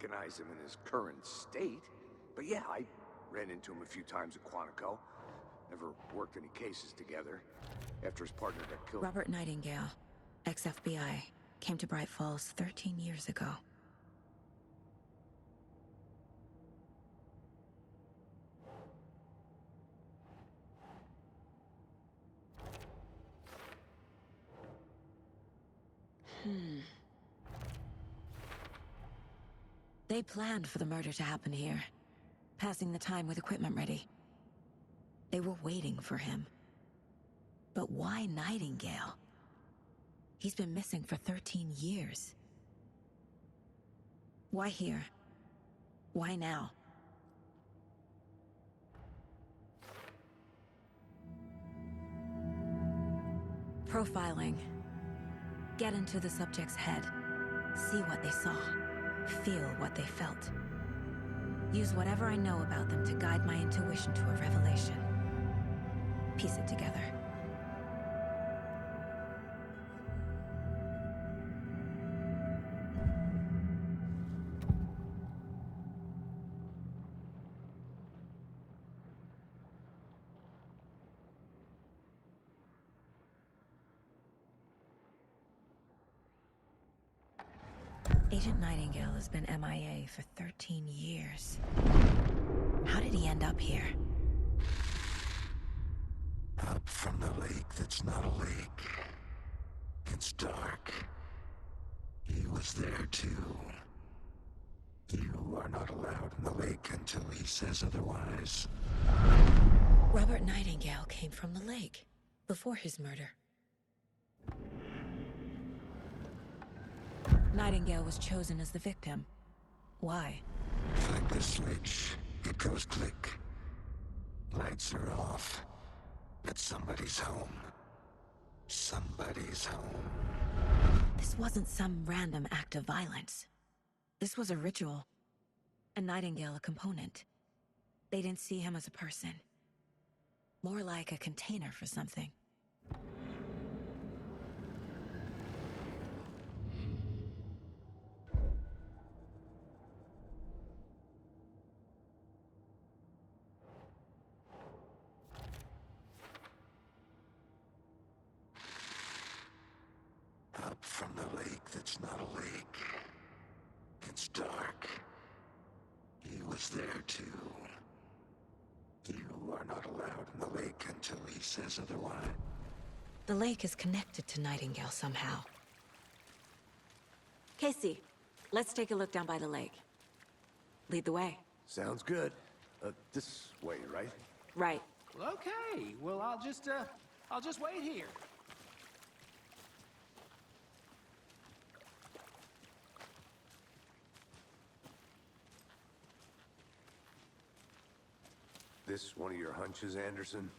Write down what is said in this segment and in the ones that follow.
recognize him in his current state. But yeah, I ran into him a few times at Quantico. Never worked any cases together. After his partner got killed... Robert Nightingale, ex-FBI, came to Bright Falls 13 years ago. They planned for the murder to happen here, passing the time with equipment ready. They were waiting for him. But why Nightingale? He's been missing for 13 years. Why here? Why now? Profiling. Get into the subject's head. See what they saw. Feel what they felt. Use whatever I know about them to guide my intuition to a revelation. Piece it together. Agent Nightingale has been MIA for 13 years. How did he end up here? Up from the lake that's not a lake. It's dark. He was there too. You are not allowed in the lake until he says otherwise. Robert Nightingale came from the lake before his murder. Nightingale was chosen as the victim. Why? Flick the switch. It goes click. Lights are off. But somebody's home. Somebody's home. This wasn't some random act of violence. This was a ritual. And Nightingale a component. They didn't see him as a person. More like a container for something. Up from the lake that's not a lake. It's dark. He was there too. You are not allowed in the lake until he says otherwise. The lake is connected to Nightingale somehow. Casey, let's take a look down by the lake. Lead the way. Sounds good. This way, right? Right. Well, okay. Well, I'll just wait here. This one of your hunches, Anderson?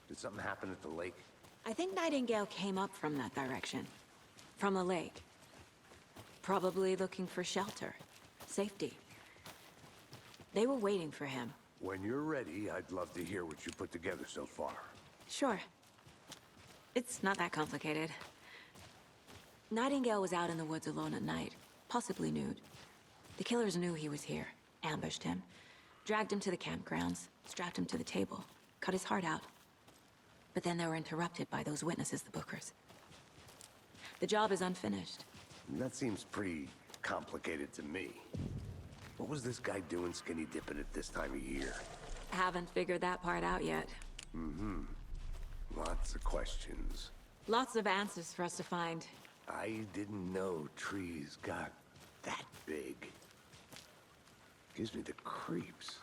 Did something happen at the lake? I think Nightingale came up from that direction. From the lake. Probably looking for shelter. Safety. They were waiting for him. When you're ready, I'd love to hear what you put together so far. Sure. It's not that complicated. Nightingale was out in the woods alone at night, possibly nude. The killers knew he was here, ambushed him, dragged him to the campgrounds, strapped him to the table, cut his heart out. But then they were interrupted by those witnesses, the Bookers. The job is unfinished. That seems pretty complicated to me. What was this guy doing skinny dipping at this time of year? Haven't figured that part out yet. Lots of questions. Lots of answers for us to find. I didn't know trees got that big. Gives me the creeps.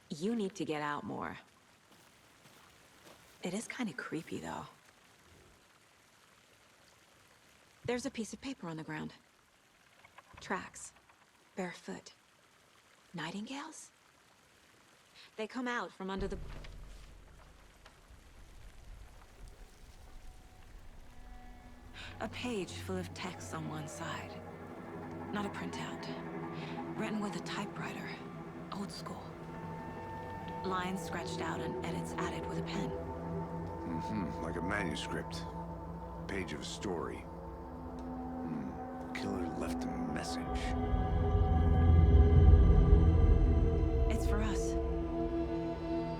You need to get out more. It is kind of creepy, though. There's a piece of paper on the ground. Tracks. Barefoot. Nightingales? They come out from under the... A page full of text on one side. Not a printout. Written with a typewriter. Old school. Lines scratched out and edits added with a pen. Like a manuscript. Page of a story. Killer left a message. for us.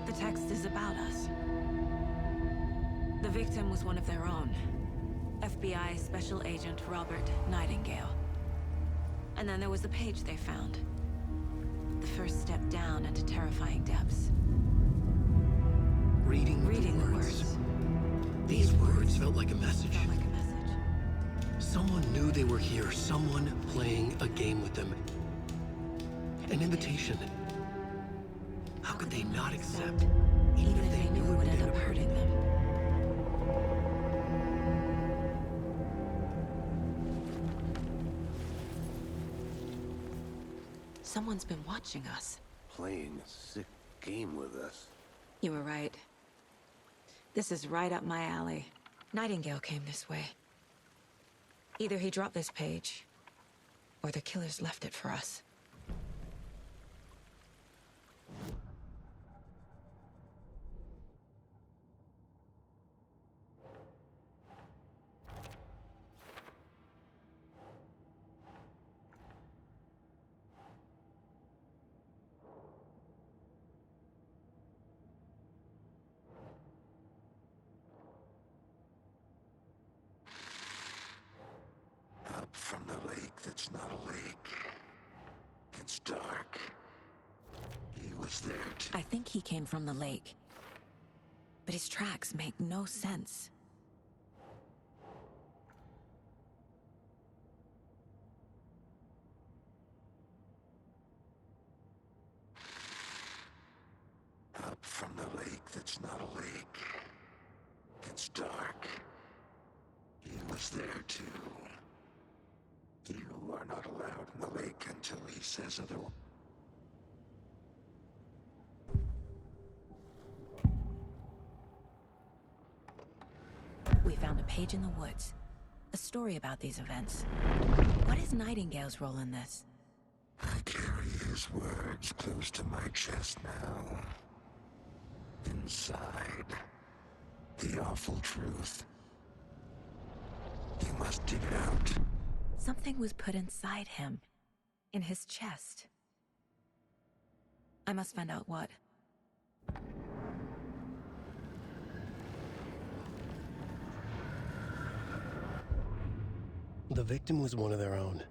The text is about us. The victim was one of their own. FBI Special Agent Robert Nightingale. And then there was the page they found. The first step down into terrifying depths. Reading the words. These words felt like a message. Felt like a message. Someone knew they were here, someone playing a game with them. An invitation. How could they not accept, Even if they knew it would end up hurting them. Someone's been watching us. Playing a sick game with us. You were right. This is right up my alley. Nightingale came this way. Either he dropped this page, or the killers left it for us. Up from the lake that's not a lake. It's dark. He was there too. I think he came from the lake. But his tracks make no sense. Up from the lake that's not a lake. It's dark. He was there too. You are not allowed in the lake until he says otherwise. We found a page in the woods. A story about these events. What is Nightingale's role in this? I carry his words close to my chest now. Inside, the awful truth. You must dig it out. Something was put inside him. In his chest. I must find out what. The victim was one of their own.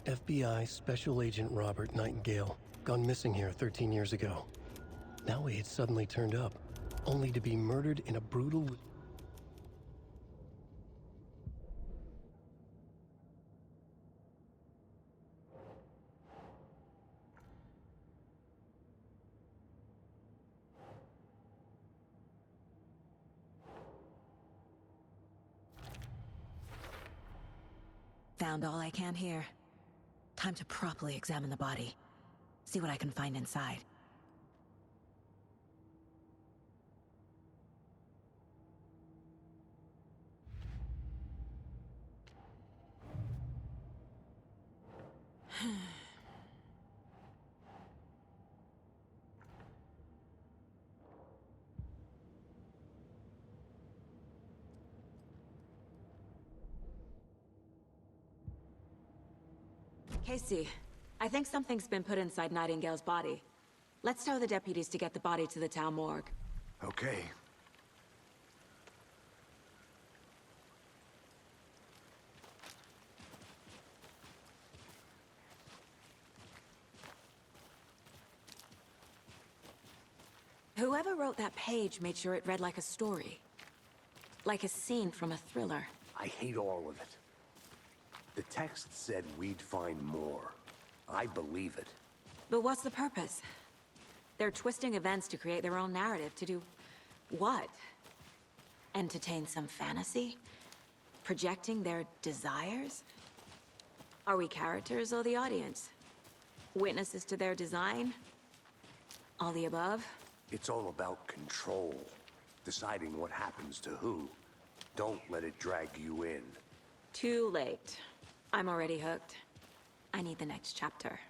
FBI Special Agent Robert Nightingale, gone missing here 13 years ago. Now he had suddenly turned up, only to be murdered in a brutal... Found all I can here. Time to properly examine the body. See what I can find inside. Casey, I think something's been put inside Nightingale's body. Let's tell the deputies to get the body to the town morgue. Okay. Whoever wrote that page made sure it read like a story. Like a scene from a thriller. I hate all of it. The text said we'd find more. I believe it. But what's the purpose? They're twisting events to create their own narrative to do... what? Entertain some fantasy? Projecting their desires? Are we characters or the audience? Witnesses to their design? All the above? It's all about control. Deciding what happens to who. Don't let it drag you in. Too late. I'm already hooked. I need the next chapter.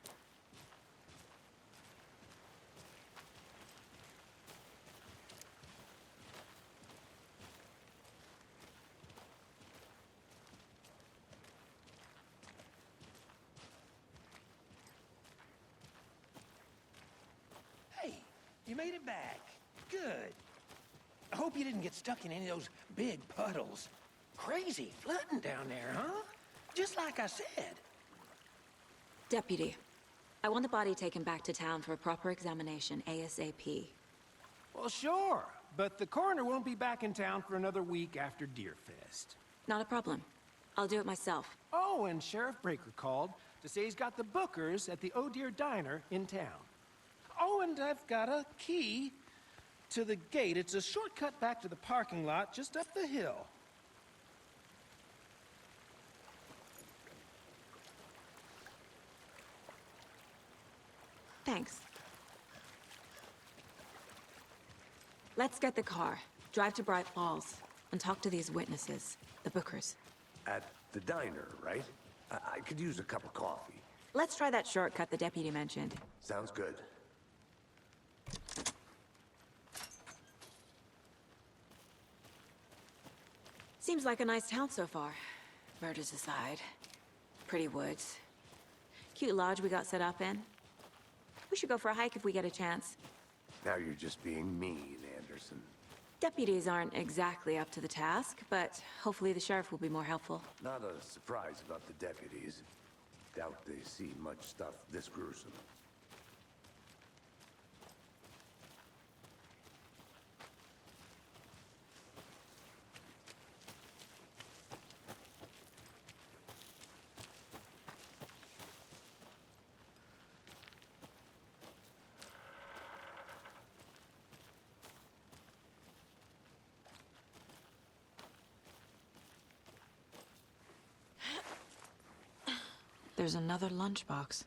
made it back. Good. I hope you didn't get stuck in any of those big puddles. Crazy flooding down there, huh? Just like I said. Deputy, I want the body taken back to town for a proper examination, ASAP. Well, sure. But the coroner won't be back in town for another week after Deerfest. Not a problem. I'll do it myself. Oh, and Sheriff Breaker called to say he's got the Bookers at the Oh Dear Diner in town. Oh, and I've got a key to the gate. It's a shortcut back to the parking lot just up the hill. Thanks. Let's get the car, drive to Bright Falls, and talk to these witnesses, the Bookers. At the diner, right? I could use a cup of coffee. Let's try that shortcut the deputy mentioned. Sounds good. Seems like a nice town so far. Murders aside. Pretty woods. Cute lodge we got set up in. We should go for a hike if we get a chance. Now you're just being mean, Anderson. Deputies aren't exactly up to the task, but hopefully the sheriff will be more helpful. Not a surprise about the deputies. Doubt they see much stuff this gruesome. There's another lunchbox.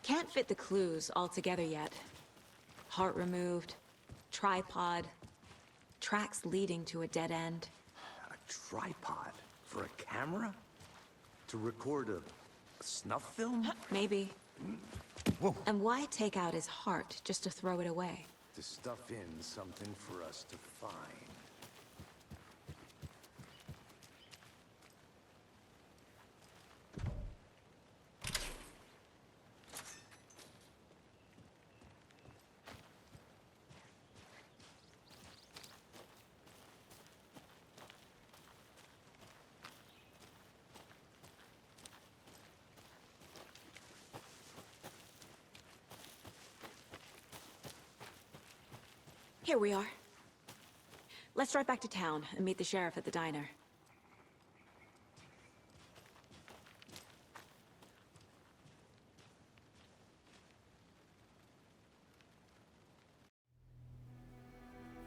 Can't fit the clues all together yet. Heart removed, tripod, tracks leading to a dead end. A tripod? For a camera? To record a snuff film? Maybe. Whoa. And why take out his heart just to throw it away? To stuff in something for us to find. Here we are. Let's drive back to town and meet the sheriff at the diner.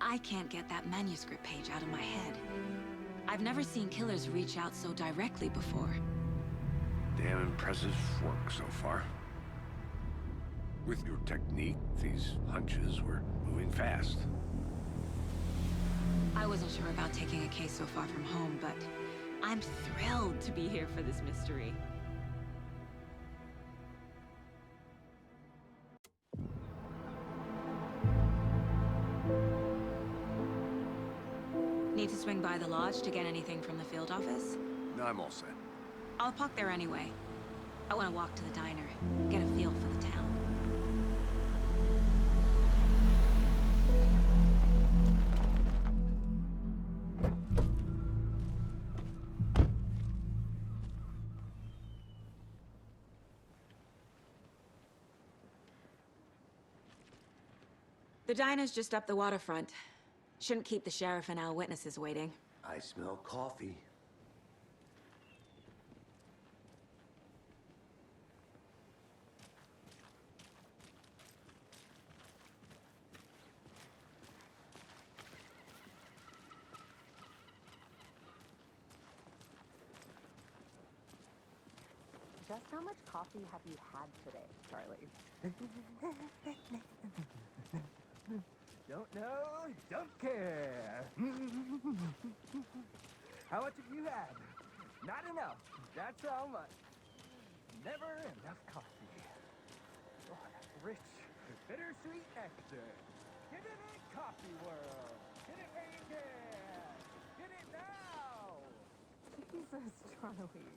I can't get that manuscript page out of my head. I've never seen killers reach out so directly before. Damn impressive work so far. With your technique, these hunches were moving fast. I wasn't sure about taking a case so far from home, but I'm thrilled to be here for this mystery. Need to swing by the lodge to get anything from the field office? No, I'm all set. I'll park there anyway. I want to walk to the diner, get a feel for the town. The diner's just up the waterfront. Shouldn't keep the sheriff and our witnesses waiting. I smell coffee. Just how much coffee have you had today, Charlie? Don't know, don't care. How much have you had? Not enough. That's how much. Never enough coffee. Oh, that's rich, bittersweet nectar. Get it in coffee world. Get it where you can. Get it now. Jesus, Charlie.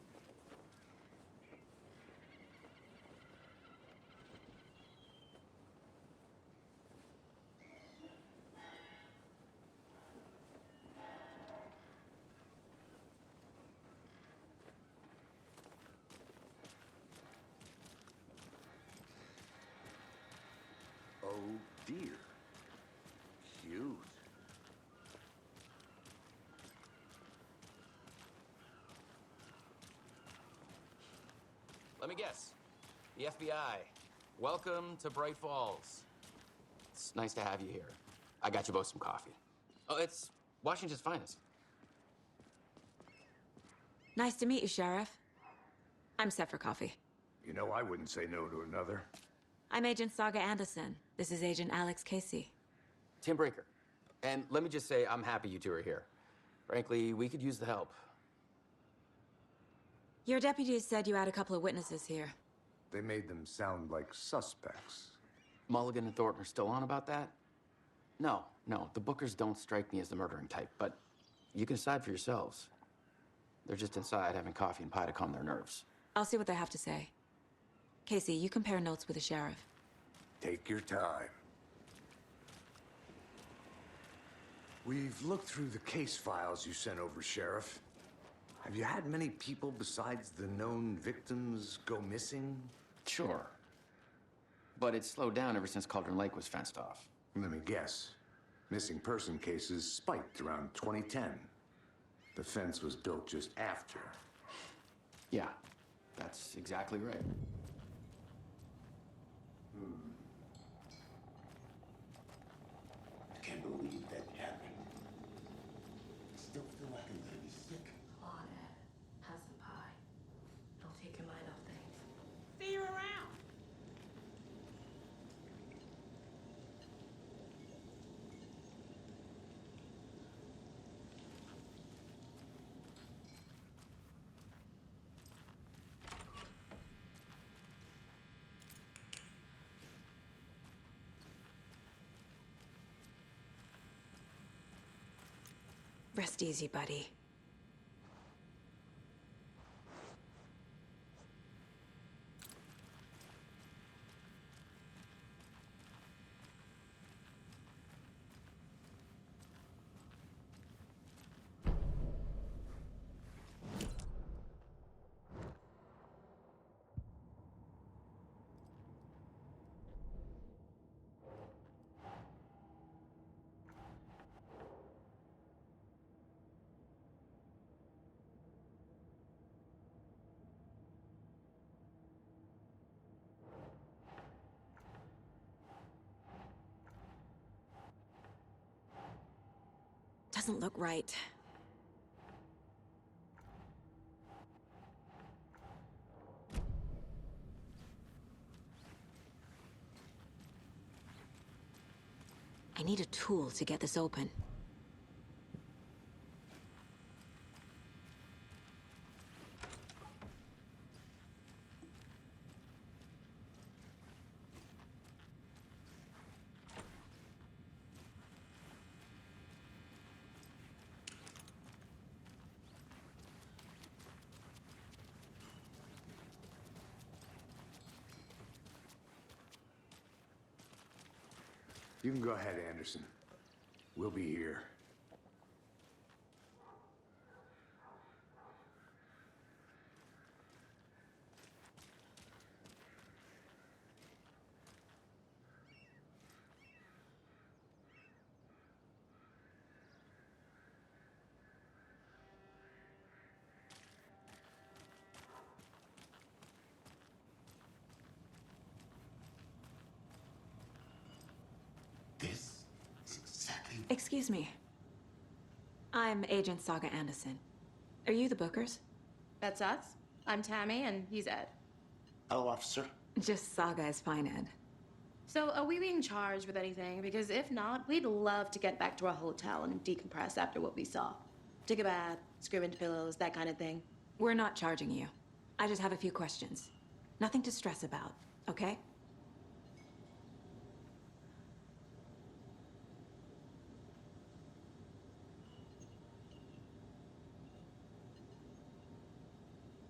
Oh dear. Cute. Let me guess. The FBI. Welcome to Bright Falls. It's nice to have you here. I got you both some coffee. Oh, it's Washington's finest. Nice to meet you, Sheriff. I'm set for coffee. You know, I wouldn't say no to another. I'm Agent Saga Anderson. This is Agent Alex Casey. Tim Breaker. And let me just say, I'm happy you two are here. Frankly, we could use the help. Your deputies said you had a couple of witnesses here. They made them sound like suspects. Mulligan and Thornton are still on about that? No, the Bookers don't strike me as the murdering type, but you can decide for yourselves. They're just inside having coffee and pie to calm their nerves. I'll see what they have to say. Casey, you compare notes with the sheriff. Take your time. We've looked through the case files you sent over, Sheriff. Have you had many people besides the known victims go missing? Sure. But it's slowed down ever since Cauldron Lake was fenced off. Let me guess. Missing person cases spiked around 2010. The fence was built just after. Yeah, that's exactly right. I can't believe that happened. I still feel like I'm gonna be sick. Come on, Ed. Have some pie. Don't take your mind off things. See you around. Rest easy, buddy. Doesn't look right. I need a tool to get this open. You can go ahead, Anderson. We'll be here. This is exactly Excuse me. I'm Agent Saga Anderson. Are you the Bookers? That's us. I'm Tammy, and he's Ed. Hello, officer. Just Saga is fine, Ed. So, are we being charged with anything? Because if not, we'd love to get back to our hotel and decompress after what we saw. Take a bath, scream into pillows, that kind of thing. We're not charging you. I just have a few questions. Nothing to stress about, okay?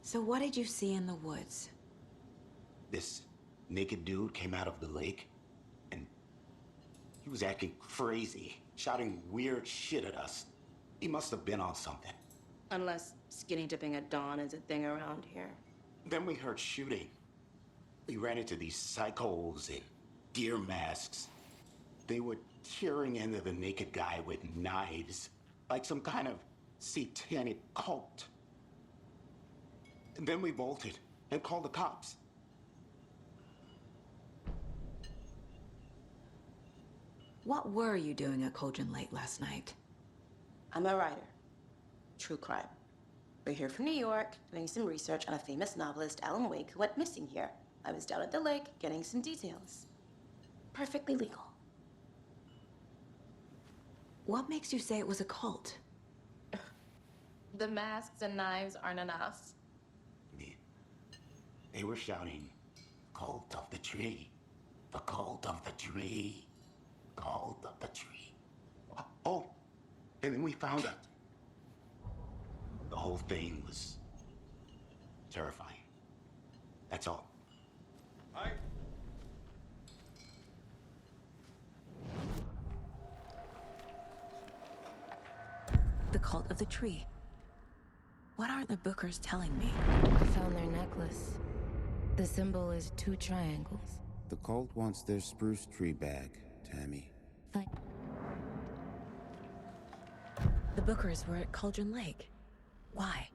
So what did you see in the woods? This naked dude came out of the lake, and he was acting crazy, shouting weird shit at us. He must have been on something. Unless skinny dipping at dawn is a thing around here. Then we heard shooting. We ran into these psychos in deer masks. They were tearing into the naked guy with knives, like some kind of satanic cult. And then we bolted and called the cops. What were you doing at Cauldron Lake last night? I'm a writer. True crime. We're here from New York, doing some research on a famous novelist, Alan Wake, who went missing here. I was down at the lake, getting some details. Perfectly legal. What makes you say it was a cult? The masks and knives aren't enough. They were shouting, "Cult of the tree, the cult of the tree, cult of the tree." Oh, and then we found out. The whole thing was terrifying. That's all. Hi. The cult of the tree. What are the Bookers telling me? I found their necklace. The symbol is 2 triangles. The cult wants their spruce tree back, Tammy. Fine. The Bookers were at Cauldron Lake. Why?